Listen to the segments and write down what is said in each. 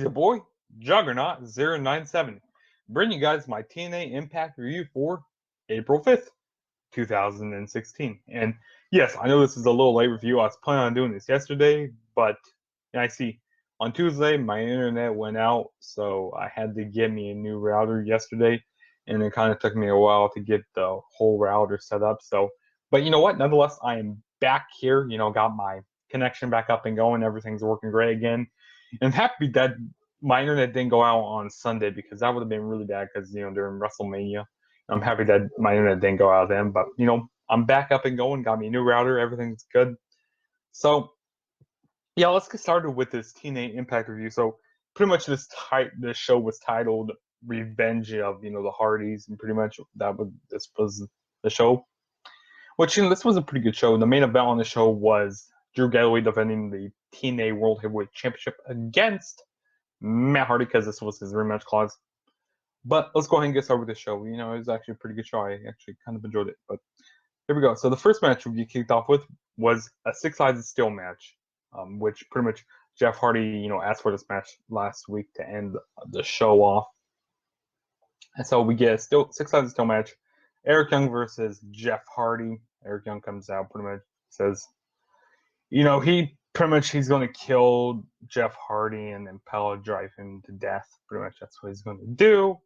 is your boy, Juggernaut097, bringing you guys my TNA Impact review for April 5th, 2016. And yes, I know this is a little late review. I was planning on doing this yesterday, but I see on Tuesday my internet went out, so I had to get me a new router yesterday, and it kind of took me a while to get the whole router set up. So, but you know what? Nonetheless, I am back here. Got my connection back up and going. Everything's working great again. And I'm happy that my internet didn't go out on Sunday because that would have been really bad because, during WrestleMania. I'm happy that my internet didn't go out then. But, I'm back up and going. Got me a new router. Everything's good. So, yeah, let's get started with this TNA Impact review. So, pretty much this show was titled Revenge of, the Hardys. And pretty much this was the show. Which, this was a pretty good show. The main event on the show was Drew Galloway defending the TNA World Heavyweight Championship against Matt Hardy because this was his rematch clause. But let's go ahead and get started with the show. It was actually a pretty good show. I actually kind of enjoyed it. But here we go. So the first match we kicked off with was a six-sided steel match, which pretty much Jeff Hardy, asked for this match last week to end the show off. And so we get a six-sided steel match. Eric Young versus Jeff Hardy. Eric Young comes out, pretty much says, he's going to kill Jeff Hardy and then power drive him to death. Pretty much that's what he's going to do.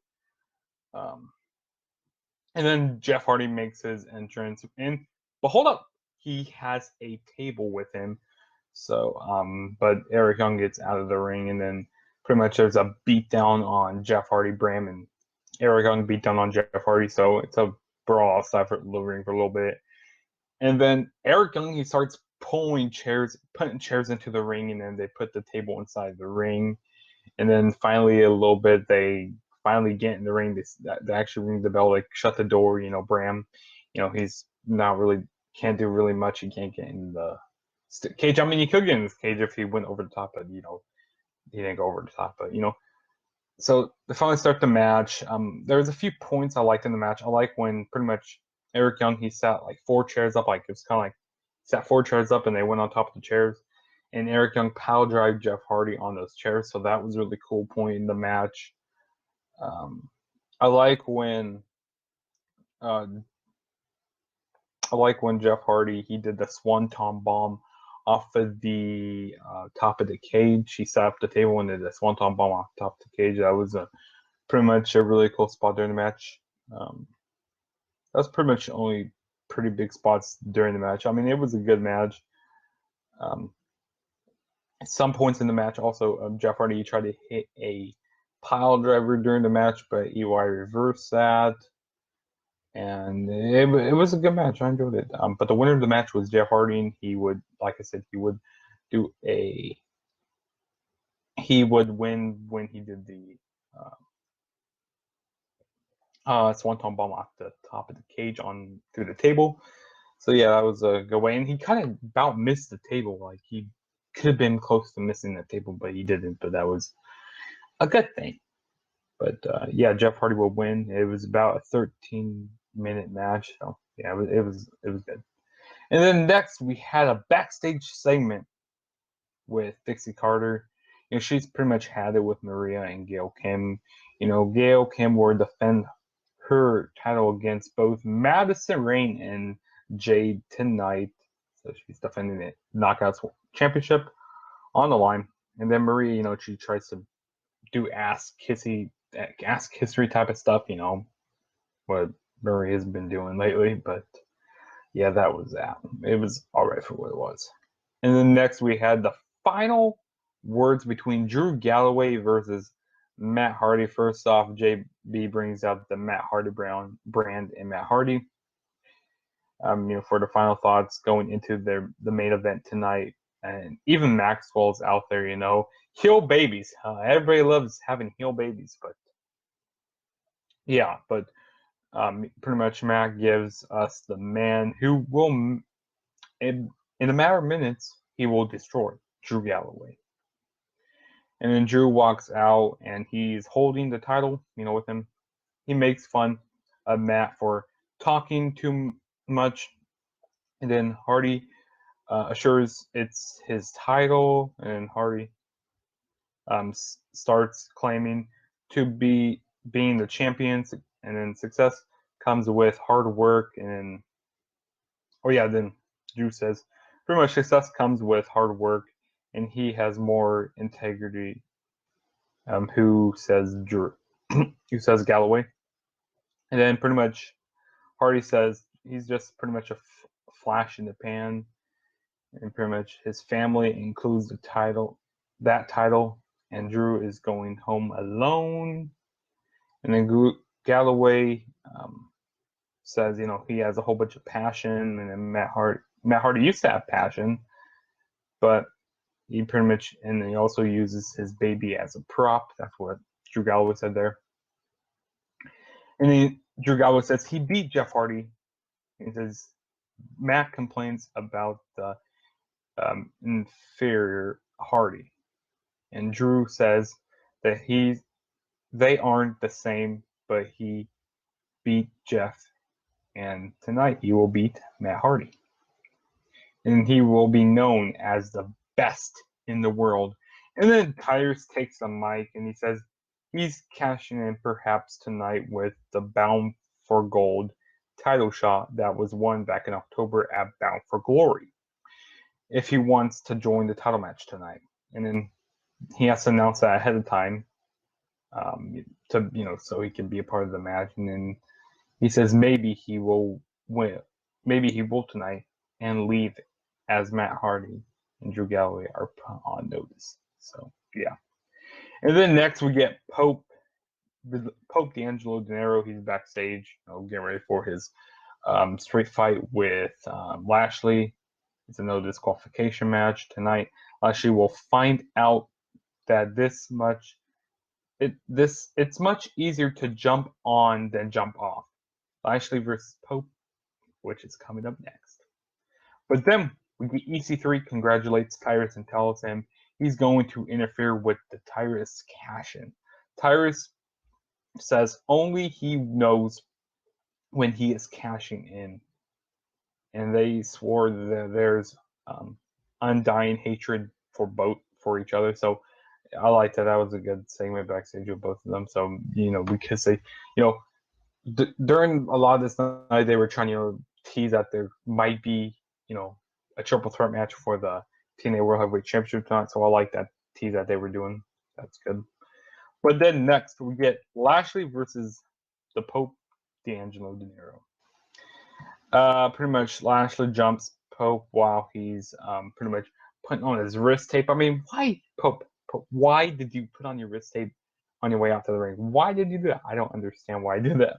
And then Jeff Hardy makes his entrance in. But hold up, he has a table with him. So, but Eric Young gets out of the ring, and then pretty much there's a beatdown on Jeff Hardy, Bram, and Eric Young beat down on Jeff Hardy. So it's a brawl outside for the ring for a little bit. And then Eric Young, he starts putting chairs into the ring, and then they put the table inside the ring. And then finally, a little bit, they finally get in the ring. They actually ring the bell, like shut the door. Bram, he's not really, can't do really much. He can't get in the cage. I mean, he could get in this cage if he went over the top, but, he didn't go over the top. But, so they finally start the match. There was a few points I liked in the match. I like when pretty much Eric Young, he sat like 4 chairs up, like it was kind of like sat 4 chairs up and they went on top of the chairs. And Eric Young power drive Jeff Hardy on those chairs, so that was a really cool point in the match. I like when Jeff Hardy, he did the Swanton Bomb off of the top of the cage. He sat up the table and did the Swanton Bomb off the top of the cage. That was pretty much a really cool spot during the match. That was pretty much the only pretty big spots during the match. I mean, it was a good match. At some points in the match, also, Jeff Hardy tried to hit a pile driver during the match, but EY reversed that. And it was a good match. I enjoyed it. But the winner of the match was Jeff Hardy, and he would, like I said, he would win when he did the Swanton Bomb off the top of the cage on through the table. So yeah, that was a good way. And he kind of about missed the table. Like he could have been close to missing the table, but he didn't. But that was a good thing. But yeah, Jeff Hardy will win. It was about a 13-minute match. So yeah, it was good. And then next we had a backstage segment with Dixie Carter. She's pretty much had it with Maria and Gail Kim. Gail Kim will defend her title against both Madison Rayne and Jade tonight. So she's defending the Knockouts Championship on the line. And then Maria, she tries to do ask history type of stuff, what Maria has been doing lately. But yeah, that was that. It was all right for what it was. And then next we had the final words between Drew Galloway versus Matt Hardy. First off, JB brings out the Matt Hardy brand and Matt Hardy. For the final thoughts going into the main event tonight. And even Maxwell's out there, heel babies. Everybody loves having heel babies, but yeah, but pretty much Matt gives us the man who will, in a matter of minutes, he will destroy Drew Galloway. And then Drew walks out, and he's holding the title, with him. He makes fun of Matt for talking too much. And then Hardy assures it's his title, and Hardy starts claiming to be being the champions, and then success comes with hard work. And then Drew says pretty much success comes with hard work, and he has more integrity. Who says Drew? Who says Galloway? And then pretty much Hardy says he's just pretty much a flash in the pan, and pretty much his family includes that title, and Drew is going home alone. And then Galloway says, he has a whole bunch of passion, and then Matt Hardy used to have passion, but he pretty much, and he also uses his baby as a prop. That's what Drew Galloway said there. And then Drew Galloway says he beat Jeff Hardy. He says Matt complains about the inferior Hardy, and Drew says that they aren't the same, but he beat Jeff, and tonight he will beat Matt Hardy, and he will be known as the best in the world. And then Tyrus takes the mic and he says he's cashing in perhaps tonight with the Bound for Gold title shot that was won back in October at Bound for Glory, if he wants to join the title match tonight. And then he has to announce that ahead of time, so he can be a part of the match. And then he says maybe he will win, maybe he will tonight, and leave as Matt Hardy and Drew Galloway are put on notice. So yeah. And then next we get Pope D'Angelo Dinero. He's backstage, getting ready for his street fight with Lashley. It's another disqualification match tonight. Lashley will find out that it's much easier to jump on than jump off. Lashley versus Pope, which is coming up next. But then we get EC3 congratulates Tyrus and tells him he's going to interfere with the Tyrus cash-in. Tyrus says only he knows when he is cashing in, and they swore that there's undying hatred for each other. So I like that. That was a good segment backstage with both of them. So we could say, during a lot of this night they were trying to tease that there might be a triple threat match for the TNA World Heavyweight Championship tonight. So I like that tease that they were doing. That's good. But then next we get Lashley versus the Pope D'Angelo Dinero. Pretty much Lashley jumps Pope while he's pretty much putting on his wrist tape. I mean, why Pope? Why did you put on your wrist tape on your way out to the ring? Why did you do that? I don't understand why I did that.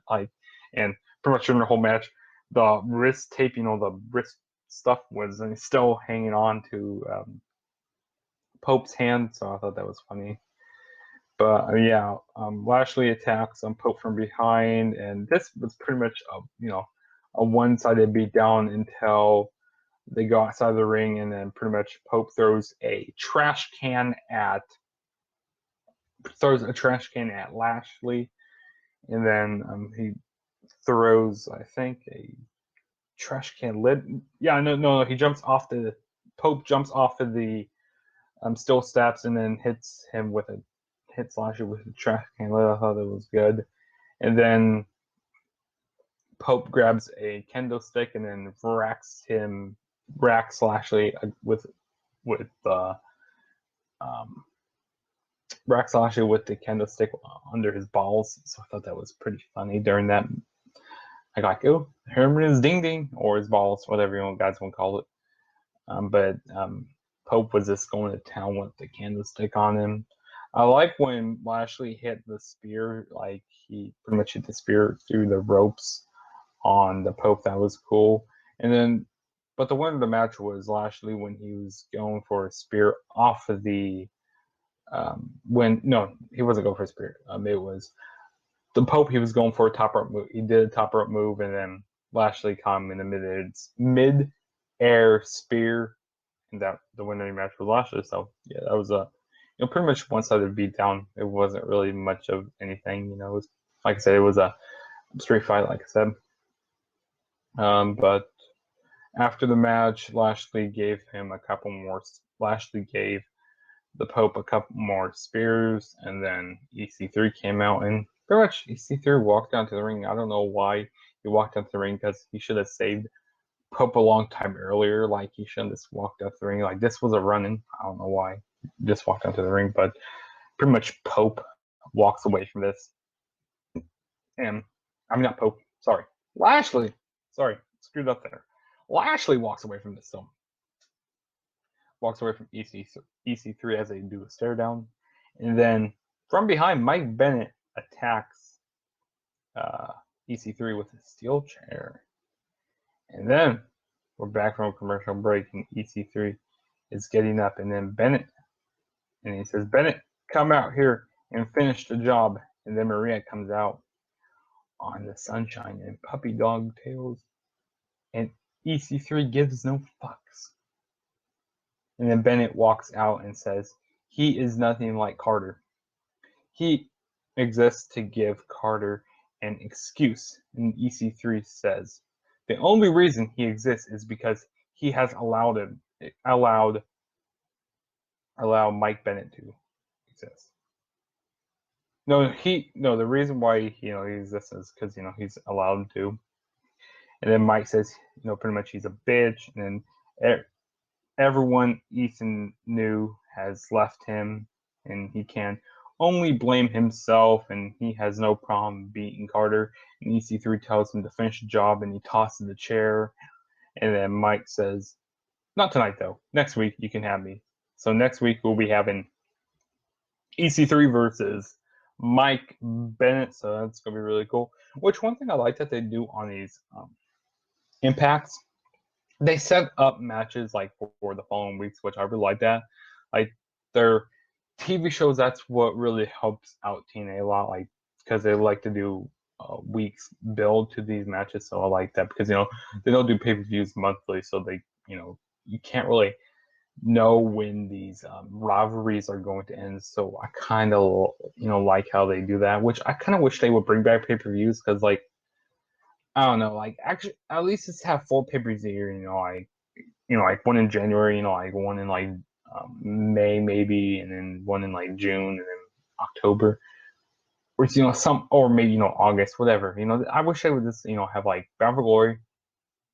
And pretty much during the whole match, the wrist tape, the wrist stuff was still hanging on to Pope's hand, so I thought that was funny. But Lashley attacks Pope from behind, and this was pretty much a one-sided beatdown until they go outside the ring, and then pretty much Pope throws a trash can at Lashley, and then he throws, I think, a trash can lid. Yeah, no, he jumps off Pope jumps off of the steel steps and then hits Lashley with the trash can lid. I thought that was good. And then Pope grabs a kendo stick and then racks Lashley with the kendo stick under his balls. So I thought that was pretty funny during that. I got Herman's ding ding, or his balls, whatever you guys want to call it. But Pope was just going to town with the candlestick on him. I like when Lashley hit the spear, like he pretty much hit the spear through the ropes on the Pope. That was cool. And then, but the winner of the match was Lashley when he was going for a spear off of the. He wasn't going for a spear. It was the Pope. He was going for a top rope move. He did a top rope move, and then Lashley caught him in the mid-air spear, and that the winner of the match was Lashley. So yeah, that was pretty much one-sided beatdown. It wasn't really much of anything. It was, like I said, it was a street fight, like I said. But after the match, Lashley gave the Pope a couple more spears, and then EC3 came out, and pretty much EC3 walked down to the ring. I don't know why he walked down to the ring, because he should have saved Pope a long time earlier. Like, he shouldn't have just walked out the ring. Like, this was a run-in. I don't know why he just walked onto the ring, but pretty much Pope walks away from this. And I'm not Pope. Sorry, Lashley. Sorry, screwed up there. Lashley walks away from this. So walks away from EC3 as they do a stare down, and then from behind, Mike Bennett attacks EC3 with a steel chair, and then we're back from a commercial break, and EC3 is getting up, and then Bennett, and he says, "Bennett, come out here and finish the job." And then Maria comes out on the sunshine and puppy dog tails, and EC3 gives no fucks. And then Bennett walks out and says, "He is nothing like Carter. He exists to give Carter an excuse." And EC3 says, "The only reason he exists is because he has allowed Mike Bennett to exist." The reason why he exists is because he's allowed to. And then Mike says, pretty much he's a bitch, and then everyone Ethan knew has left him, and he can only blame himself, and he has no problem beating Carter. And EC3 tells him to finish the job, and he tosses the chair. And then Mike says, "Not tonight, though. Next week, you can have me." So next week, we'll be having EC3 versus Mike Bennett. So that's going to be really cool. Which one thing I like that they do on these impacts, they set up matches like for the following weeks, which I really like that. Like, their TV shows, that's what really helps out TNA a lot, like, because they like to do weeks build to these matches. So I like that, because they don't do pay-per-views monthly, so they you can't really know when these rivalries are going to end. So I kind of like how they do that, which I kind of wish they would bring back pay-per-views, because like, I don't know, like, actually at least just have 4 pay-per-views a year, like one in January, like one in like May maybe, and then one in like June, and then October, or or maybe August, whatever. I wish they would just have like Bound for Glory,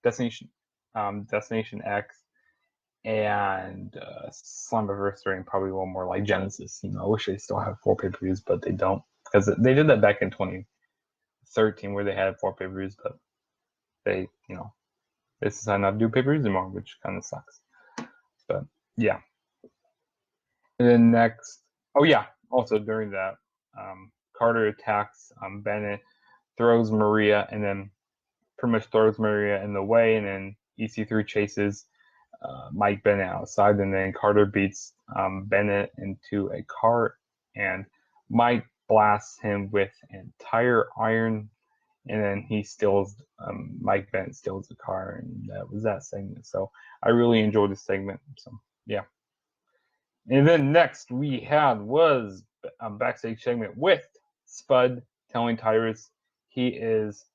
Destination X, and Slammiversary, and probably one more like Genesis. I wish they still have 4 pay-per-views, but they don't, because they did that back in 2013 where they had 4 pay-per-views, but they they decided not to do pay-per-views anymore, which kind of sucks. But yeah. And then next, also during that, Carter attacks Bennett, throws Maria, and then pretty much throws Maria in the way, and then EC3 chases Mike Bennett outside, and then Carter beats Bennett into a cart, and Mike blasts him with an tire iron, and then he steals, Mike Bennett steals the car, and that was that segment. So I really enjoyed this segment. So yeah. And then next we had was a backstage segment with Spud telling Tyrus he is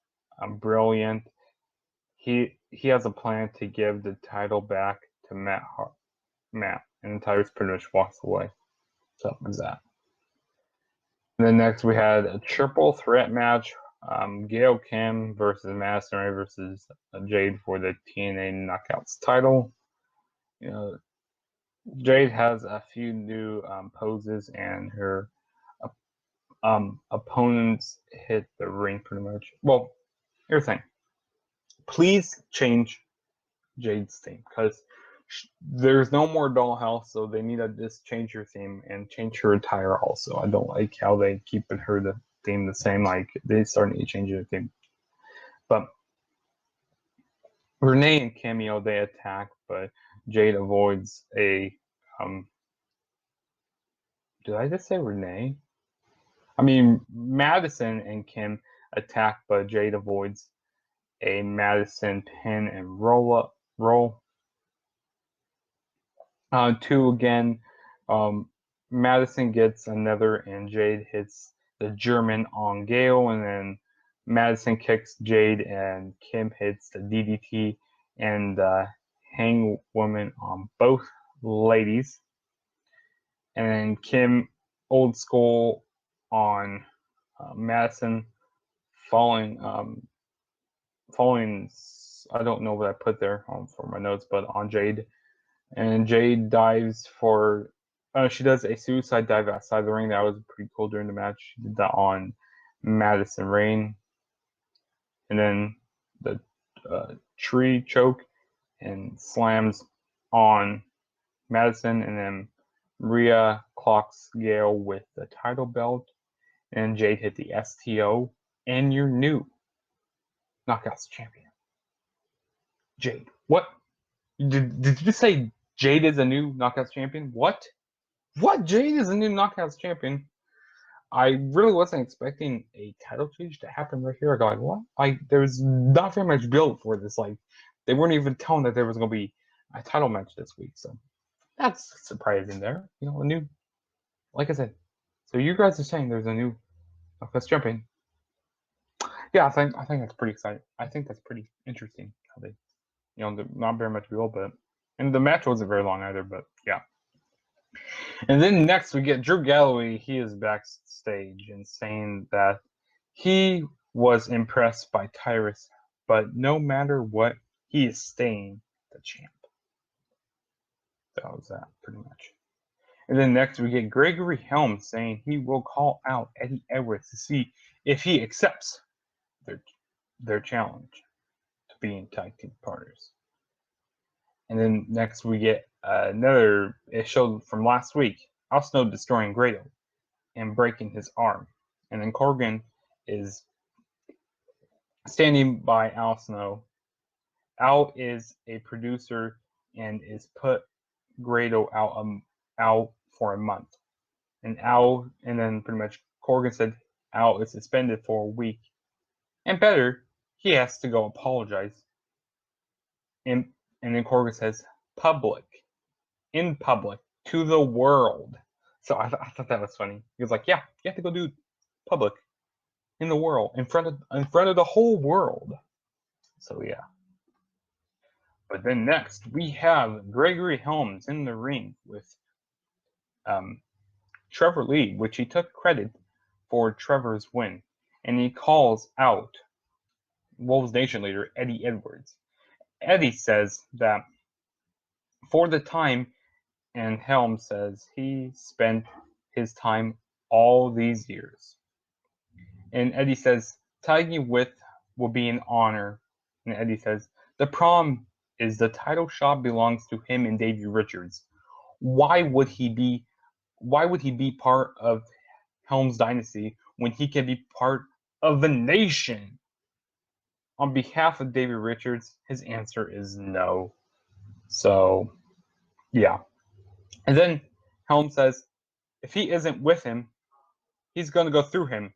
brilliant. He has a plan to give the title back to Matt, and Tyrus pretty much walks away. So there's that. And then next we had a triple threat match. Gail Kim versus Madison Ray versus Jade for the TNA Knockouts title. Jade has a few new poses, and her opponents hit the ring pretty much. Well, here's the thing. Please change Jade's theme, because there's no more Dollhouse, so they need to just change her theme and change her attire also. I don't like how they keeping her the theme the same. Like, they starting to change her theme. But Renee and Cameo, they attack, but Jade avoids a did I just say Renee? I mean, Madison and Kim attack, but Jade avoids a Madison pin and roll. 2 again. Madison gets another, and Jade hits the German on Gale, and then Madison kicks Jade, and Kim hits the DDT and Hang Woman on both ladies. And then Kim, old school on Madison, following, I don't know what I put there for my notes, but on Jade. And Jade dives for, she does a suicide dive outside the ring. That was pretty cool during the match. She did that on Madison Rain. And then the tree choke and slams on Madison. And then Rhea clocks Gail with the title belt. And Jade hit the STO. And your new Knockouts champion. Jade. What? Did you say Jade is a new Knockouts champion? What? What? Jade is a new Knockouts champion? I really wasn't expecting a title change to happen right here. I got like, what? There's not very much build for this. Like, they weren't even telling that there was going to be a title match this week. So that's surprising there. You know, a new, like I said. So you guys are saying there's a new Knockouts champion. Yeah, I think that's pretty exciting. I think that's pretty interesting how they, not very much build, and the match wasn't very long either, but yeah. And then next we get Drew Galloway. He is backstage and saying that he was impressed by Tyrus, but no matter what, he is staying the champ. That was that, pretty much. And then next we get Gregory Helms saying he will call out Eddie Edwards to see if he accepts their challenge to being tag team partners. And then next we get another show from last week. Al Snow destroying Grado and breaking his arm. And then Corgan is standing by Al Snow. Al is a producer and is put Grado out for a month. And then pretty much Corgan said Al is suspended for a week. And better, he has to go apologize. And then Corgan says, in public, to the world. So I thought that was funny. He was like, yeah, you have to go do public, in the world, in front of the whole world. So yeah. But then next, we have Gregory Helms in the ring with Trevor Lee, which he took credit for Trevor's win. And he calls out Wolves Nation leader Eddie Edwards. Eddie says that for the time, and Helms says he spent his time all these years. And Eddie says, tagging with will be an honor. And Eddie says, the problem is the title shot belongs to him and Davey Richards. Why would he be part of Helms Dynasty when he can be part of the nation? On behalf of Davey Richards, his answer is no. So, yeah. And then Helms says, if he isn't with him, he's going to go through him.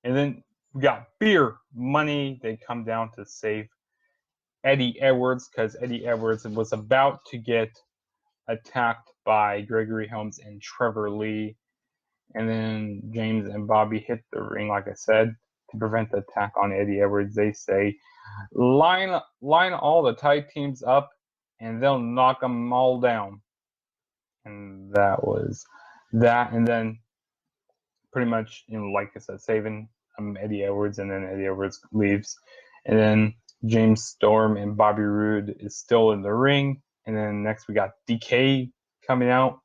And then we got beer money. They come down to save Eddie Edwards because Eddie Edwards was about to get attacked by Gregory Helms and Trevor Lee. And then James and Bobby hit the ring, like I said, to prevent the attack on Eddie Edwards. They say, line all the tag teams up and they'll knock them all down. And that was that. And then pretty much, like I said, saving Eddie Edwards, and then Eddie Edwards leaves. And then James Storm and Bobby Roode is still in the ring. And then next we got DK coming out.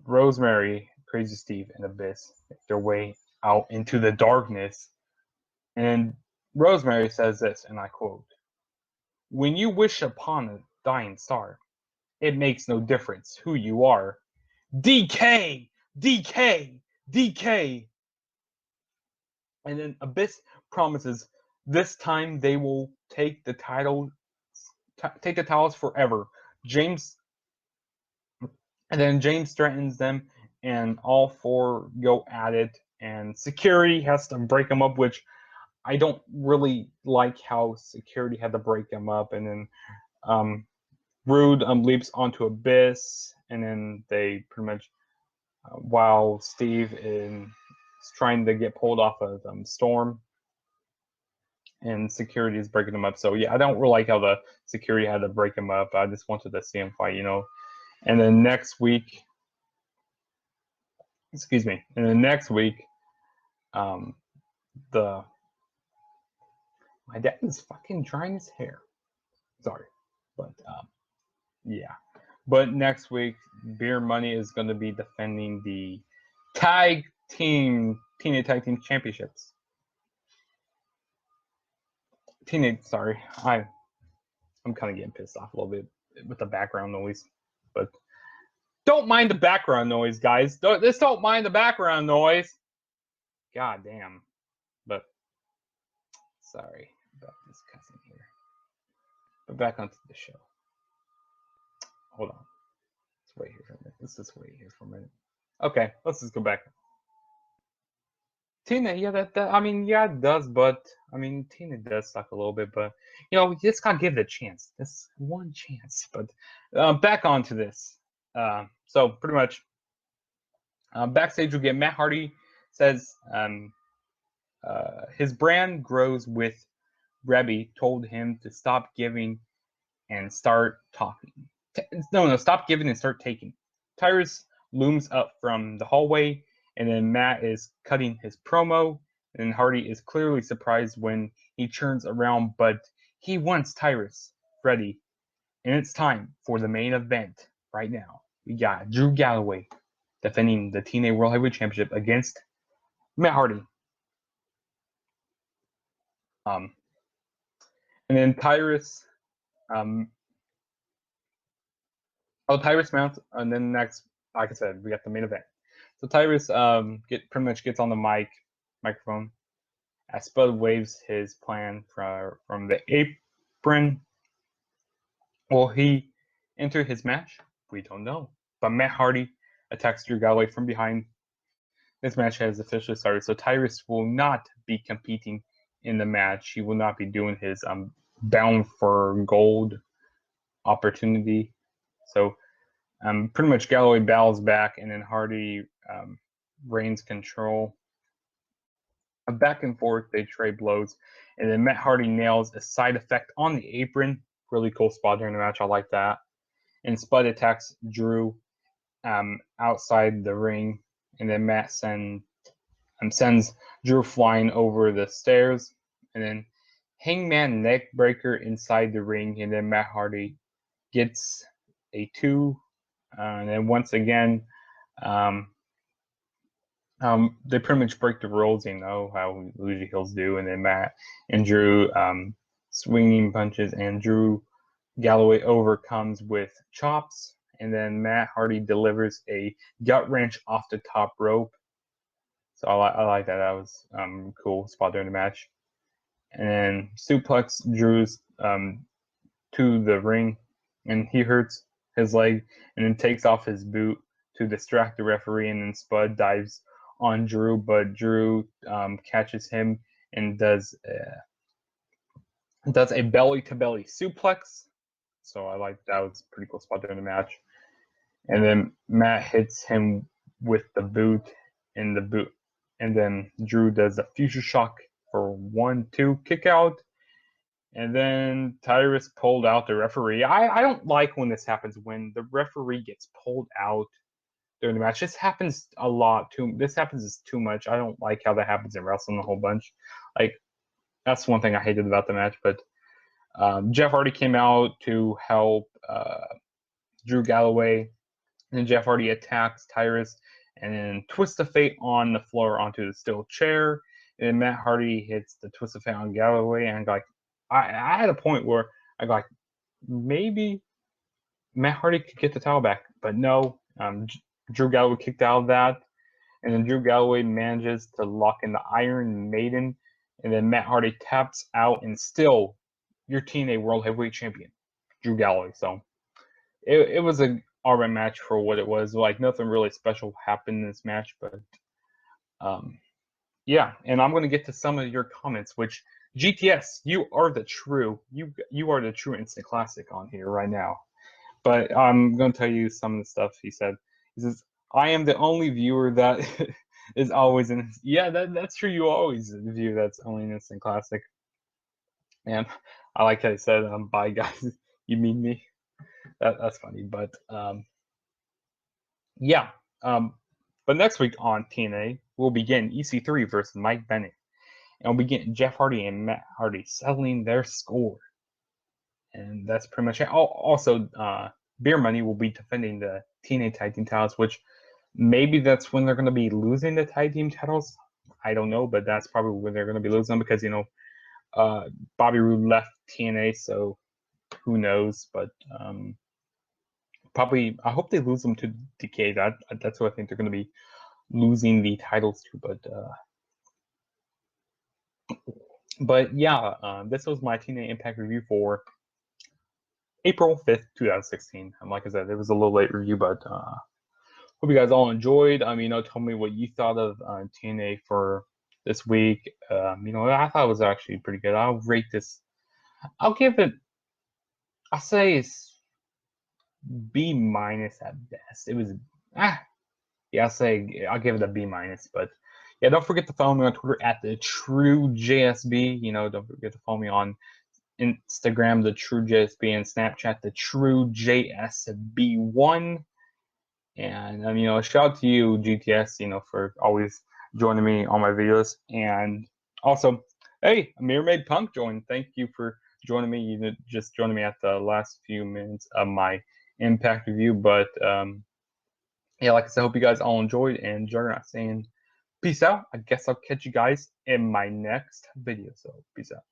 Rosemary, Crazy Steve, and Abyss make their way out into the darkness. And Rosemary says this, and I quote, when you wish upon a dying star, it makes no difference who you are. DK! DK! DK! And then Abyss promises this time they will take the titles forever. And then James threatens them, and all four go at it. And security has to break them up, which I don't really like how security had to break them up. And then Rude leaps onto Abyss, and then they pretty much, while Steve is trying to get pulled off of Storm, and security is breaking them up. So yeah, I don't really like how the security had to break them up. I just wanted to see them fight, And then next week, excuse me, and then next week, my dad is fucking drying his hair. Sorry, but yeah. But next week, Beer Money is going to be defending the TNA Tag Team Championships. Sorry, I'm kind of getting pissed off a little bit with the background noise, but don't mind the background noise, guys. Don't mind the background noise. God damn. But sorry about this cussing here. But back onto the show. Hold on. Let's wait here for a minute. Let's just wait here for a minute. Okay, let's just go back. Tina, yeah, I mean, yeah, it does, but I mean, Tina does suck a little bit, but we just gotta give it a chance. This one chance. But back onto this. So pretty much, backstage we get Matt Hardy says his brand grows with Rebby told him to stop giving and start talking. No, stop giving and start taking. Tyrus looms up from the hallway, and then Matt is cutting his promo, and Hardy is clearly surprised when he turns around, but he wants Tyrus ready, and it's time for the main event right now. We got Drew Galloway defending the TNA World Heavyweight Championship against Matt Hardy. And then Tyrus Tyrus mounts, and then next, like I said, we got the main event. So Tyrus pretty much gets on the microphone as Spud waves his plan from the apron. Will he enter his match? We don't know. But Matt Hardy attacks Drew Galloway from behind. This match has officially started. So Tyrus will not be competing in the match. He will not be doing his bound for gold opportunity. So pretty much Galloway bows back, and then Hardy reigns control. Back and forth, they trade blows, and then Matt Hardy nails a side effect on the apron. Really cool spot during the match. I like that. And Spud attacks Drew outside the ring, and then Matt sends Drew flying over the stairs, and then Hangman neckbreaker inside the ring, and then Matt Hardy gets a 2. And then once again, they pretty much break the rules, how usually heels do. And then Matt and Drew swinging punches, and Drew Galloway overcomes with chops. And then Matt Hardy delivers a gut wrench off the top rope. So I like that. That was cool spot during the match. And then suplex Drew's to the ring, and he hurts his leg, and then takes off his boot to distract the referee, and then Spud dives on Drew, but Drew catches him and does a belly-to-belly suplex. So I like that. Was a pretty cool spot during the match. And then Matt hits him with the boot, and then Drew does a future shock for 1-2 kick out. And then Tyrus pulled out the referee. I don't like when this happens, when the referee gets pulled out during the match. This happens a lot too. This happens too much. I don't like how that happens in wrestling a whole bunch. Like, that's one thing I hated about the match. But Jeff Hardy came out to help Drew Galloway, and Jeff Hardy attacks Tyrus and then twists of fate on the floor onto the steel chair. And then Matt Hardy hits the twist of fate on Galloway, and I had a point where I got maybe Matt Hardy could get the title back, but no. Drew Galloway kicked out of that, and then Drew Galloway manages to lock in the Iron Maiden, and then Matt Hardy taps out, and still your TNA World Heavyweight Champion, Drew Galloway. So it was a alright match for what it was. Like, nothing really special happened in this match, but yeah. And I'm going to get to some of your comments, which GTS, you are the true instant classic on here right now. But I'm going to tell you some of the stuff he said. He says, I am the only viewer that is always in. Yeah, that's true. You always view that's only an instant classic. And I like how he said, bye, guys. You mean me? That's funny. But yeah. But next week on TNA, we'll be getting EC3 versus Mike Bennett. And we'll be getting Jeff Hardy and Matt Hardy settling their score. And that's pretty much it. Also, Beer Money will be defending the TNA Tag Team titles, which maybe that's when they're going to be losing the Tag Team titles. I don't know, but that's probably when they're going to be losing them because, Bobby Roode left TNA, so who knows. But probably, I hope they lose them to Decay. That's who I think they're going to be losing the titles to. But yeah, this was my TNA Impact review for April 5th, 2016. And like I said, it was a little late review, but hope you guys all enjoyed. Tell me what you thought of TNA for this week. I thought it was actually pretty good. I'll rate this. I'll give it. I'll say it's B minus at best. It was yeah. I'll give it a B minus. But yeah, don't forget to follow me on Twitter at the True JSB. Don't forget to follow me on Instagram, the True JSB, and Snapchat, the True JSB1. And shout out to you, GTS, for always joining me on my videos. And also, hey, Amir Made Punk joined. Thank you for joining me. You just joining me at the last few minutes of my Impact review. But yeah, like I said, I hope you guys all enjoyed. And Juggernaut saying peace out. I guess I'll catch you guys in my next video. So peace out.